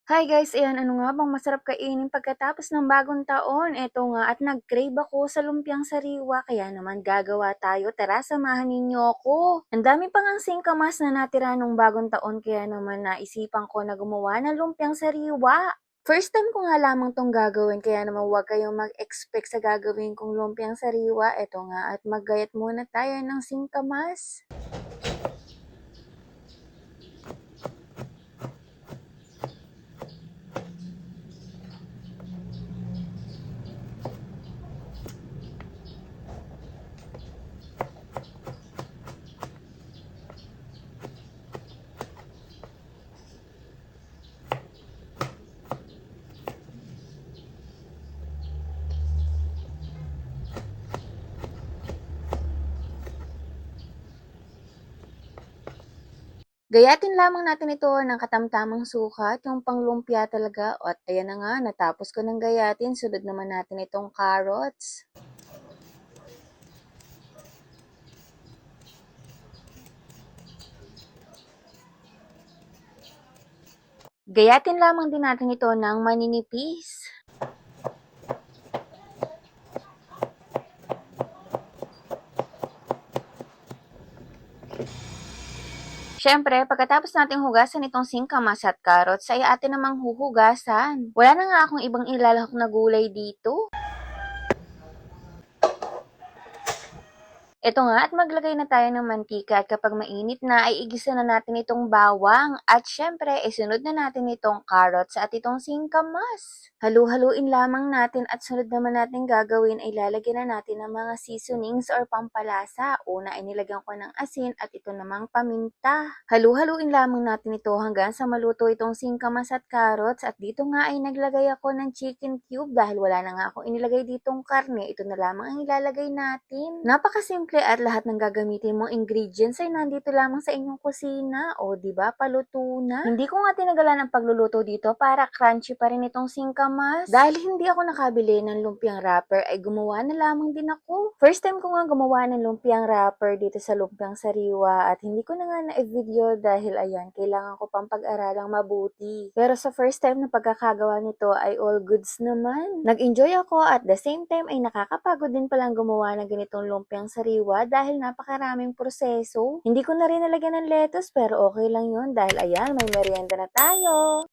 Hi guys, ayan, ano nga bang masarap kainin pagkatapos ng bagong taon? Eto nga, at nag-crave ako sa lumpiang sariwa, kaya naman gagawa tayo. Tara, samahan ninyo ako. Ang dami pang ang singkamas na natira nung bagong taon, kaya naman naisipan ko na gumawa ng lumpiang sariwa. First time ko nga lamang tong gagawin, kaya naman huwag kayong mag-expect sa gagawin kong lumpiang sariwa. Eto nga, at maggayat muna tayo ng singkamas. Gayatin lamang natin ito ng katamtamang sukat, yung panglumpia talaga. At ayan na nga, natapos ko ng gayatin. Sunod naman natin itong carrots. Gayatin lamang din natin ito ng maninipis. Siyempre, pagkatapos nating hugasan itong singkamas at carrots, ay atin namang huhugasan. Wala na nga akong ibang ilalahok na gulay dito. Ito nga, at maglagay na tayo ng mantika, at kapag mainit na ay igisa na natin itong bawang at syempre isunod na natin itong carrots at itong singkamas. Halu-haluin lamang natin at sunod naman natin gagawin ay lalagyan na natin ng mga seasonings or pampalasa. Una ay nilagyan ko ng asin at ito namang paminta. Halu-haluin lamang natin ito hanggang sa maluto itong singkamas at carrots, at dito nga ay naglagay ako ng chicken cube dahil wala na nga akong inilagay ditong karne. Ito na lamang ang ilalagay natin. Napakasimple at lahat ng gagamitin mong ingredients ay nandito lamang sa inyong kusina. O, di ba? Paluto na. Hindi ko nga tinagalan ang pagluluto dito para crunchy pa rin itong singkamas. Dahil hindi ako nakabili ng lumpiang wrapper, ay gumawa na lamang din ako. First time ko nga gumawa ng lumpiang wrapper dito sa lumpiang sariwa, at hindi ko na nga na-video dahil ayan, kailangan ko pang pag-aralang mabuti. Pero sa first time na pagkakagawa nito ay all goods naman. Nag-enjoy ako, at the same time ay nakakapagod din palang gumawa ng ganitong lumpiang sariwa dahil napakaraming proseso. Hindi ko na rin nalagyan ng lettuce pero okay lang yun dahil ayan, may merienda na tayo.